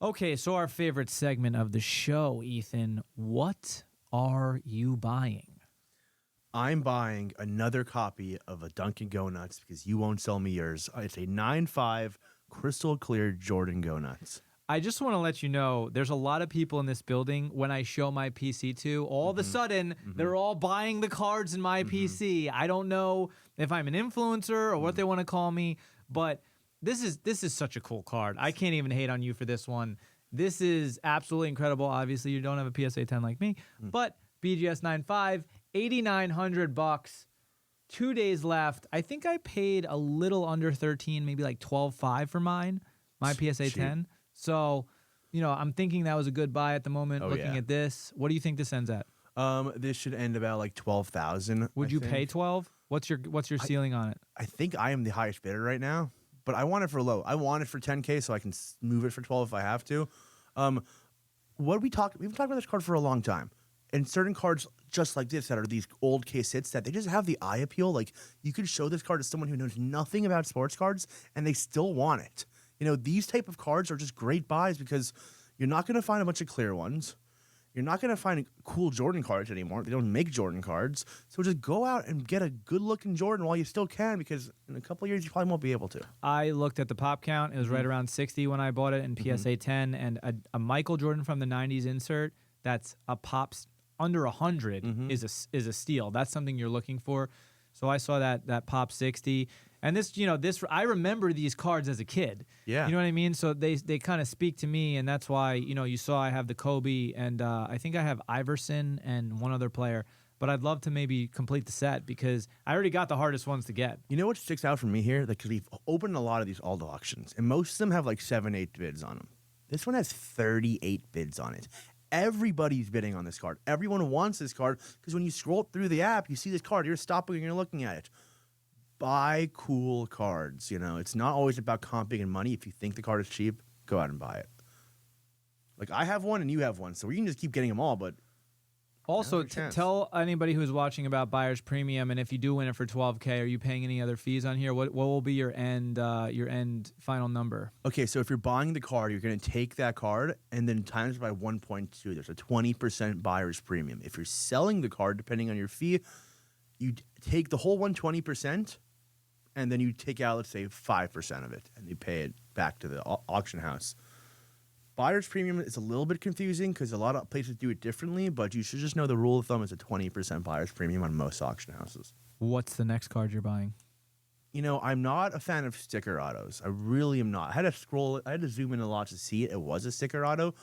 Okay, so our favorite segment of the show, Ethan. What are you buying? I'm buying another copy of a Dunkin' Go Nuts because you won't sell me yours. It's a 9.5 crystal clear Jordan Go Nuts. I just want to let you know, there's a lot of people in this building, when I show my PC to, all of a sudden, they're all buying the cards in my PC. I don't know if I'm an influencer or what they want to call me, but this is such a cool card. I can't even hate on you for this one. This is absolutely incredible. Obviously, you don't have a PSA 10 like me, but BGS 9.5, $8,900. 2 days left. I think I paid a little under 13, maybe like 12.5 for mine, my PSA 10. So, I'm thinking that was a good buy at the moment. Looking at this, what do you think this ends at? This should end about like 12,000. Would you pay 12? What's your ceiling on it? I think I am the highest bidder right now, but I want it for low. I want it for 10K so I can move it for 12 if I have to. We've been talking about this card for a long time. And certain cards just like this that are these old case hits that they just have the eye appeal. Like, you could show this card to someone who knows nothing about sports cards and they still want it. These type of cards are just great buys because you're not going to find a bunch of clear ones. You're not going to find cool Jordan cards anymore. They don't make Jordan cards. So just go out and get a good-looking Jordan while you still can, because in a couple of years, you probably won't be able to. I looked at the pop count. It was right around 60 when I bought it in PSA 10. And a Michael Jordan from the 90s insert that's a pops under 100 is a steal. That's something you're looking for. So I saw that pop 60. And this I remember these cards as a kid. Yeah. You know what I mean? So they kind of speak to me, and that's why, you saw I have the Kobe, and I think I have Iverson and one other player. But I'd love to maybe complete the set because I already got the hardest ones to get. You know what sticks out for me here? Because we've opened a lot of these alt auctions, and most of them have like 7-8 bids on them. This one has 38 bids on it. Everybody's bidding on this card. Everyone wants this card because when you scroll through the app, you see this card. You're stopping and you're looking at it. Buy cool cards. It's not always about comping and money. If you think the card is cheap, go out and buy it. Like, I have one and you have one, so we can just keep getting them all. But also, tell anybody who's watching about buyer's premium, and if you do win it for 12K, are you paying any other fees on here? What will be your end final number? Okay, so if you're buying the card, you're going to take that card and then times it by 1.2. There's a 20% buyer's premium. If you're selling the card, depending on your fee, you take the whole 120%, and then you take out, let's say, 5% of it, and you pay it back to the auction house. Buyer's premium is a little bit confusing because a lot of places do it differently, but you should just know the rule of thumb is a 20% buyer's premium on most auction houses. What's the next card you're buying? I'm not a fan of sticker autos. I really am not. I had to zoom in a lot to see it. It was a sticker auto,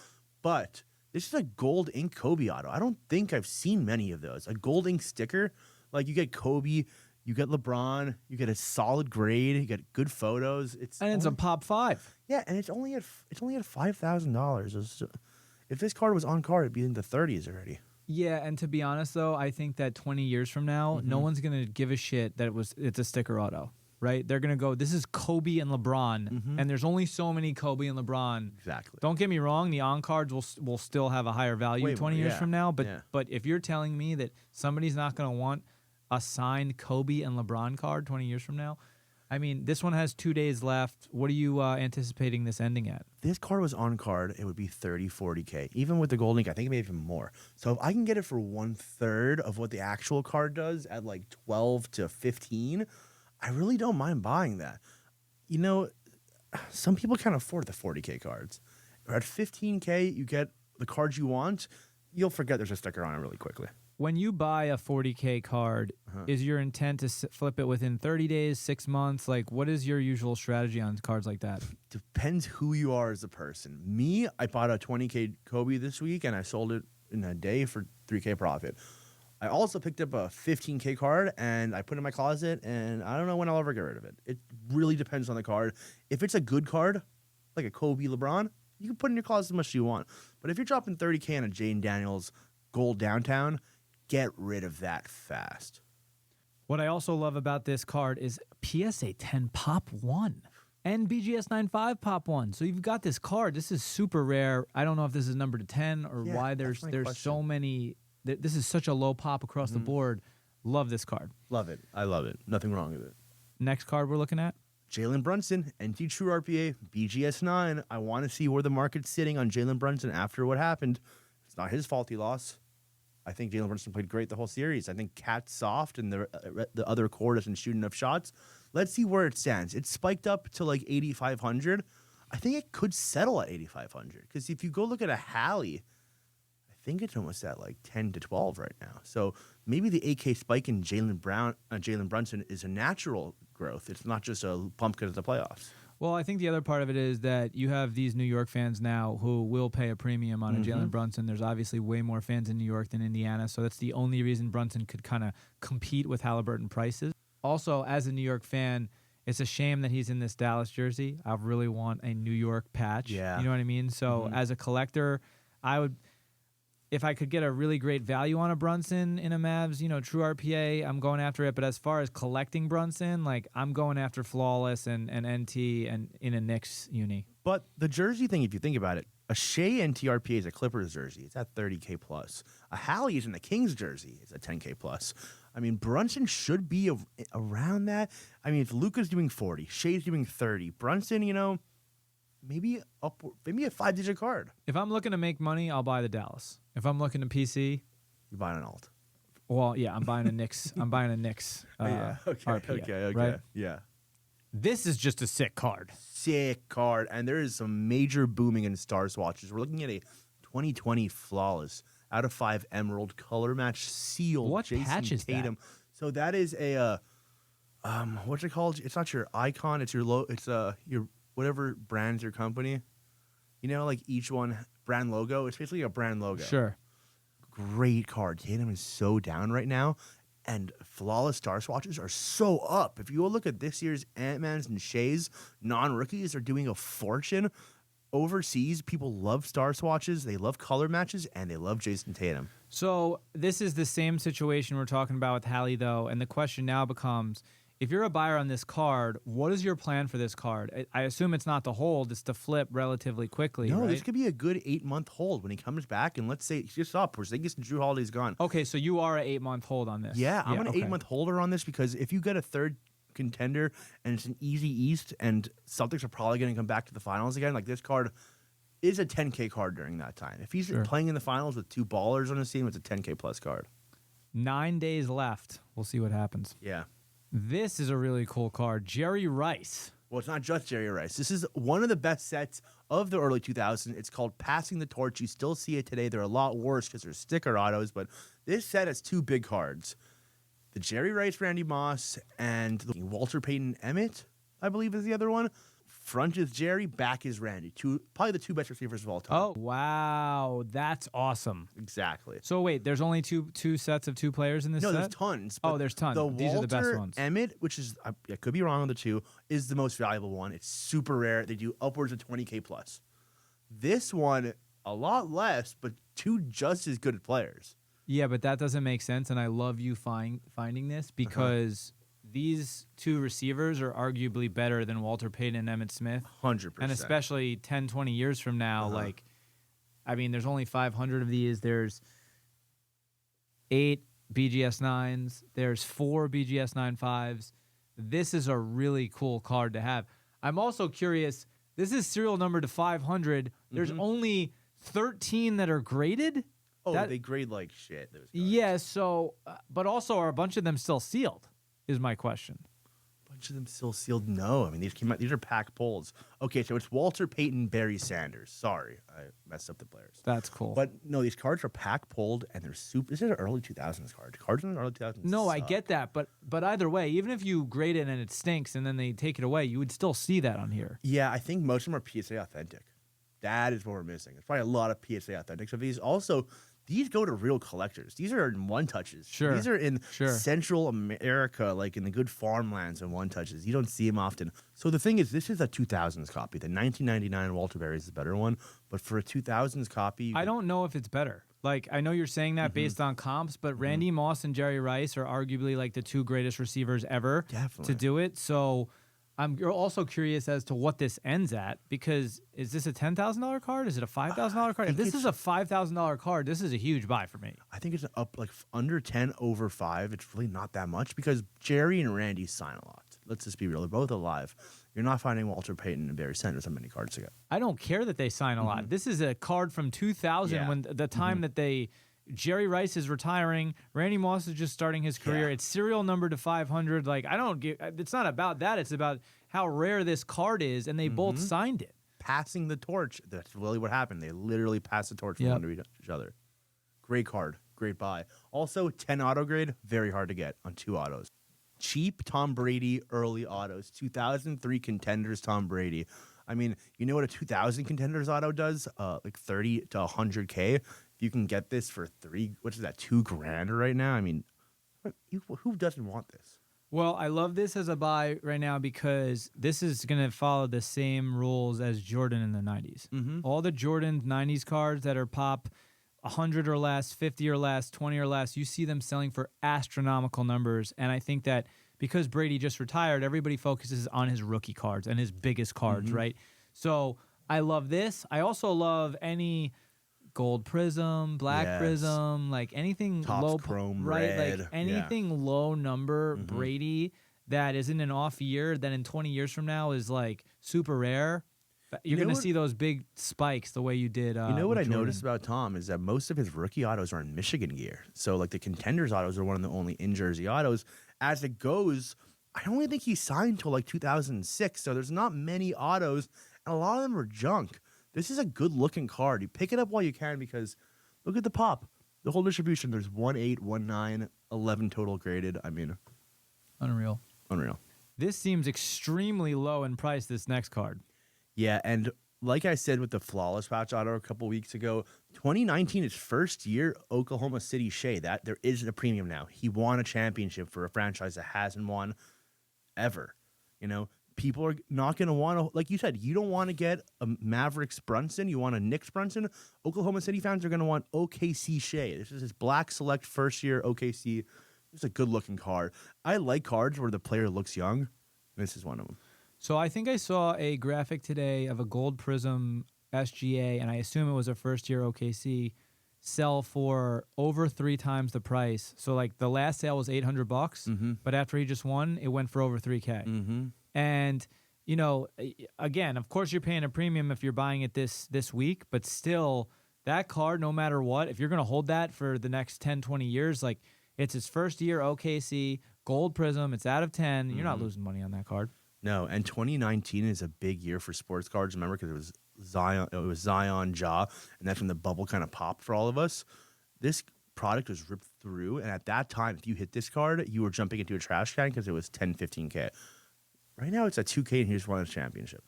but this is a gold ink Kobe auto. I don't think I've seen many of those. A gold ink sticker, like you get Kobe, you get LeBron, you get a solid grade, you get good photos. It's a pop 5. Yeah, and it's only at $5,000. If this card was on card, it'd be in the 30s already. Yeah, and to be honest though, I think that 20 years from now, no one's gonna give a shit that it's a sticker auto, right? They're gonna go, this is Kobe and LeBron, and there's only so many Kobe and LeBron. Exactly. Don't get me wrong, the on cards will still have a higher value 20 years from now, but if you're telling me that somebody's not gonna want a signed Kobe and LeBron card 20 years from now, I mean, this one has 2 days left. What are you anticipating this ending at? This card was on card, it would be 30, 40K. Even with the gold ink, I think it may be even more. So if I can get it for 1/3 of what the actual card does at like 12 to 15, I really don't mind buying that. Some people can't afford the 40K cards. Or at 15K, you get the cards you want. You'll forget there's a sticker on it really quickly. When you buy a 40K card, is your intent to flip it within 30 days, 6 months? Like, what is your usual strategy on cards like that? Depends who you are as a person. Me, I bought a 20K Kobe this week, and I sold it in a day for 3K profit. I also picked up a 15K card, and I put it in my closet, and I don't know when I'll ever get rid of it. It really depends on the card. If it's a good card, like a Kobe LeBron, you can put it in your closet as much as you want. But if you're dropping 30K on a Jaylen Daniels gold downtown, get rid of that fast. What I also love about this card is PSA 10 Pop 1 and BGS 9.5 Pop 1. So you've got this card. This is super rare. I don't know if this is number to 10 or why there's so many. This is such a low pop across the board. Love this card. Love it. I love it. Nothing wrong with it. Next card we're looking at? Jaylen Brunson, NT True RPA, BGS9. I want to see where the market's sitting on Jaylen Brunson after what happened. It's not his fault he lost. I think Jaylen Brunson played great the whole series. I think Cat's soft and the other core doesn't shoot enough shots. Let's see where it stands. It's spiked up to like 8,500. I think it could settle at 8,500 because if you go look at a Hallie, I think it's almost at like 10 to 12 right now. So maybe the 8K spike in Jaylen Brunson is a natural growth. It's not just a pump because it's the playoffs. Well, I think the other part of it is that you have these New York fans now who will pay a premium on a Jaylen Brunson. There's obviously way more fans in New York than Indiana, so that's the only reason Brunson could kind of compete with Halliburton prices. Also, as a New York fan, it's a shame that he's in this Dallas jersey. I really want a New York patch. Yeah. You know what I mean? So as a collector, I would... If I could get a really great value on a Brunson in a Mavs, true RPA, I'm going after it. But as far as collecting Brunson, like I'm going after Flawless and NT and in a Knicks uni. But the jersey thing, if you think about it, a Shea NT RPA is a Clippers jersey. It's at 30K plus. A Hallie is in the Kings jersey. It's at 10K plus. I mean, Brunson should be around that. I mean, if Luka's doing 40, Shea's doing 30, Brunson, maybe a 5-digit card. If I'm looking to make money, I'll buy the Dallas. If I'm looking to PC, You're buying an alt. well, yeah, I'm buying a Knicks. I'm buying a Knicks. Okay. RPA, right? Yeah. This is just a sick card. Sick card. And there is some major booming in star swatches. We're looking at a 2020 Flawless out of 5 Emerald color match sealed. What Jason patch is that? Tatum. So that is a what's it called? It's not your icon. It's your your whatever brand's your company. Like each one brand logo. It's basically a brand logo. Sure. Great card. Tatum is so down right now, and Flawless star swatches are so up. If you go look at this year's Ant-Man's and Shea's non-rookies are doing a fortune. Overseas, people love star swatches, they love color matches, and they love Jason Tatum. So this is the same situation we're talking about with Hallie, though, and the question now becomes, if you're a buyer on this card, what is your plan for this card? I assume it's not to hold, it's to flip relatively quickly, No, right? this could be a good 8-month hold when he comes back, and let's say he's just up. Porzingis and Drew Holiday's gone. Okay, so you are an 8-month hold on this. Yeah, I'm an 8-month holder on this because if you get a third contender and it's an easy East and Celtics are probably going to come back to the finals again, like this card is a 10K card during that time. If he's playing in the finals with 2 ballers on his team, it's a 10K plus card. 9 days left. We'll see what happens. Yeah. This is a really cool card. Jerry Rice. Well, it's not just Jerry Rice. This is one of the best sets of the early 2000s. It's called Passing the Torch. You still see it today. They're a lot worse because they're sticker autos, but this set has 2 big cards. The Jerry Rice, Randy Moss, and the Walter Payton Emmett, I believe is the other one. Front is Jerry, back is Randy. Probably the 2 best receivers of all time. Oh, wow. That's awesome. Exactly. So wait, there's only two sets of 2 players in this set? No, there's tons. Oh, there's tons. These are the best ones. Emmett, which is, I could be wrong on the 2, is the most valuable one. It's super rare. They do upwards of 20K plus. This one, a lot less, but 2 just as good players. Yeah, but that doesn't make sense, and I love you finding this because these 2 receivers are arguably better than Walter Payton and Emmitt Smith. 100%. And especially 10, 20 years from now, there's only 500 of these. There's 8 BGS 9s. There's 4 BGS 9.5s. This is a really cool card to have. I'm also curious, this is serial number to 500. There's only 13 that are graded? Oh, they grade like shit. Those guys. Yeah, so, but also are a bunch of them still sealed, is my question. A bunch of them still sealed? No. I mean, these are pack pulls. Okay, so it's Walter Payton, Barry Sanders. Sorry, I messed up the players. That's cool. But no, these cards are pack pulled, and they're super. This is an early 2000s card. Cards in the early 2000s. No, suck. I get that, but either way, even if you grade it and it stinks and then they take it away, you would still see that on here. Yeah, I think most of them are PSA authentic. That is what we're missing. There's probably a lot of PSA authentics of these. Also, these go to real collectors. These are in one touches. Sure. These are in Central America, like in the good farmlands and one touches. You don't see them often. So the thing is, this is a 2000s copy. The 1999 Walter Berry is the better one. But for a 2000s copy, I don't know if it's better. Like, I know you're saying that based on comps, but Randy Moss and Jerry Rice are arguably like the 2 greatest receivers ever to do it. So I'm also curious as to what this ends at, because is this a $10,000 card? Is it a $5,000 card? If this is a $5,000 card, this is a huge buy for me. I think it's up like under 10 over 5. It's really not that much because Jerry and Randy sign a lot. let's just be real. They're both alive. You're not finding Walter Payton and Barry Sanders on many cards ago. I don't care that they sign a lot. This is a card from 2000 when the time that Jerry Rice is retiring, Randy Moss is just starting his career. It's serial number to 500. Like, it's not about that. It's about how rare this card is, and they both signed it. Passing the torch. That's really what happened. They literally passed the torch from one to each other. Great card. Great buy. Also, 10 auto grade, very hard to get on 2 autos. Cheap Tom Brady early autos. 2003 Contenders Tom Brady. I mean, you know what a 2000 Contenders auto does? Like 30 to 100K. If you can get this for $2,000 right now. I mean, who doesn't want this? Well, I love this as a buy right now because this is going to follow the same rules as Jordan in the 90s. All the Jordan 90s cards that are pop 100 or less, 50 or less, 20 or less, you see them selling for astronomical numbers. And I think that because Brady just retired, everybody focuses on his rookie cards and his biggest cards, right? So I love this. I also love any gold prism, black prism, like anything Topps low chrome, right? red. Like anything low number Brady that is in an off year that in 20 years from now is like super rare. You're going to see those big spikes the way you did. You know what I Jordan. noticed about Tom is that most of his rookie autos are in Michigan gear. So like the Contenders autos are one of the only in-jersey autos. As it goes, I only think he signed till like 2006. So there's not many autos, and a lot of them are junk. This is a good-looking card. You pick it up while you can because look at the pop. The whole distribution, there's 1, 8, 1, 9, 11 total graded. I mean, Unreal. This seems extremely low in price, this next card. Yeah, and like I said with the Flawless Patch auto a couple weeks ago, 2019 is first year Oklahoma City Shea. That there is a premium now. He won a championship for a franchise that hasn't won ever. You know, people are not going to want to, like you said, you don't want to get a Mavericks Brunson. You want a Knicks Brunson. Oklahoma City fans are going to want OKC Shea. This is his Black Select first year OKC. It's a good looking card. I like cards where the player looks young. This is one of them. So I think I saw a graphic today of a gold prism SGA, and I assume it was a first-year OKC, sell for over 3 times the price. So like the last sale was $800, but after he just won, it went for over $3K. And you know, again, of course you're paying a premium if you're buying it this week, but still that card, no matter what, if you're going to hold that for the next 10, 20 years, like it's his first year OKC, gold prism, it's out of 10, you're not losing money on that card. No, and 2019 is a big year for sports cards. Remember, because it was Zion, Ja, and that's when the bubble kind of popped for all of us. This product was ripped through, and at that time, if you hit this card, you were jumping into a trash can because it was 10, 15K. Right now, it's at 2K, and he just won a championship.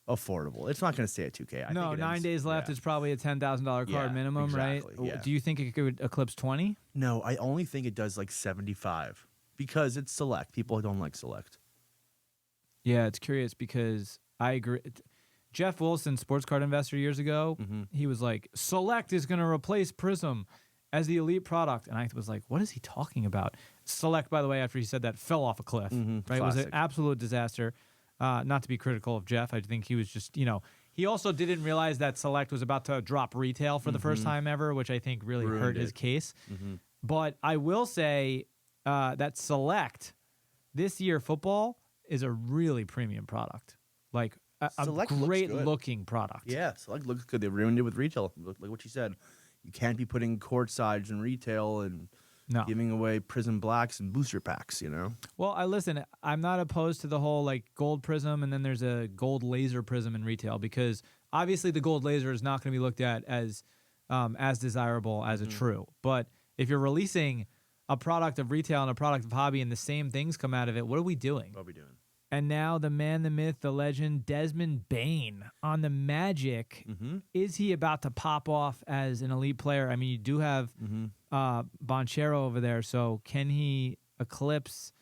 Affordable. It's not going to stay at 2K. I think 9 days left. It's probably a $10,000 card minimum, exactly, right? Yeah. Do you think it could eclipse 20? No, I only think it does like 75 because it's select. People don't like select. Yeah, it's curious because I agree. Jeff Wilson, sports card investor years ago, he was like, Select is going to replace Prism as the elite product. And I was like, what is he talking about? Select, by the way, after he said that, fell off a cliff. Right? It was an absolute disaster. Not to be critical of Jeff. I think he was just, he also didn't realize that Select was about to drop retail for the first time ever, which I think really hurt his case. But I will say that Select, this year football, is a really premium product. Like a great looking product. Yeah, Select looks good. They ruined it with retail. Like what you said. You can't be putting court sides in retail and giving away Prism Blacks and booster packs, Well, I'm not opposed to the whole like gold prism and then there's a gold laser prism in retail because obviously the gold laser is not going to be looked at as desirable as a true. But if you're releasing a product of retail and a product of hobby and the same things come out of it, what are we doing? What are we doing? And now the man, the myth, the legend, Desmond Bane on the Magic. Is he about to pop off as an elite player? I mean, you do have Bonchero over there, so can he eclipse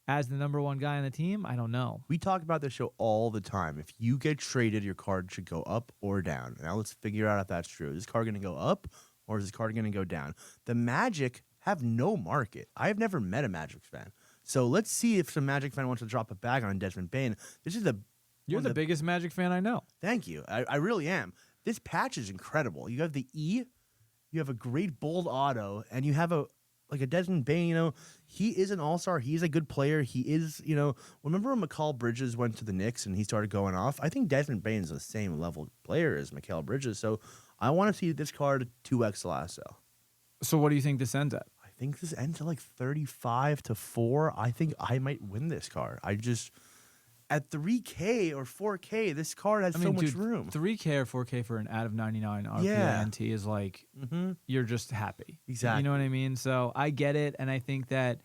as the number 1 guy on the team? I don't know. We talk about this show all the time. If you get traded, your card should go up or down. Now let's figure out if that's true. Is this card going to go up or is this card going to go down? The Magic have no market. I've never met a Magic fan. So let's see if some Magic fan wants to drop a bag on Desmond Bane. This is You're the biggest Magic fan I know. Thank you. I really am. This patch is incredible. You have the E, you have a great bold auto, and you have a like a Desmond Bane, he is an all-star. He's a good player. He is, remember when Mikal Bridges went to the Knicks and he started going off? I think Desmond Bane's the same level player as Mikal Bridges. So I want to see this card 2x the last sale. So what do you think this ends at? I think this ends at like 35-4. I think I might win this card. At 3K or 4K, this card has so much room. 3K or 4K for an out of 99 RPA NT is like, you're just happy. Exactly. You know what I mean? So I get it. And I think that,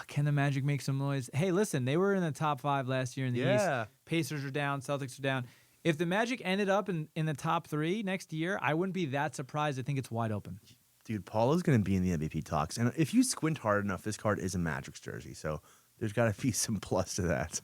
can the Magic make some noise? Hey, listen, they were in the top 5 last year in the East. Pacers are down. Celtics are down. If the Magic ended up in the top 3 next year, I wouldn't be that surprised. I think it's wide open. Dude, Paul is going to be in the MVP talks. And if you squint hard enough, this card is a Magic's jersey. So there's got to be some plus to that.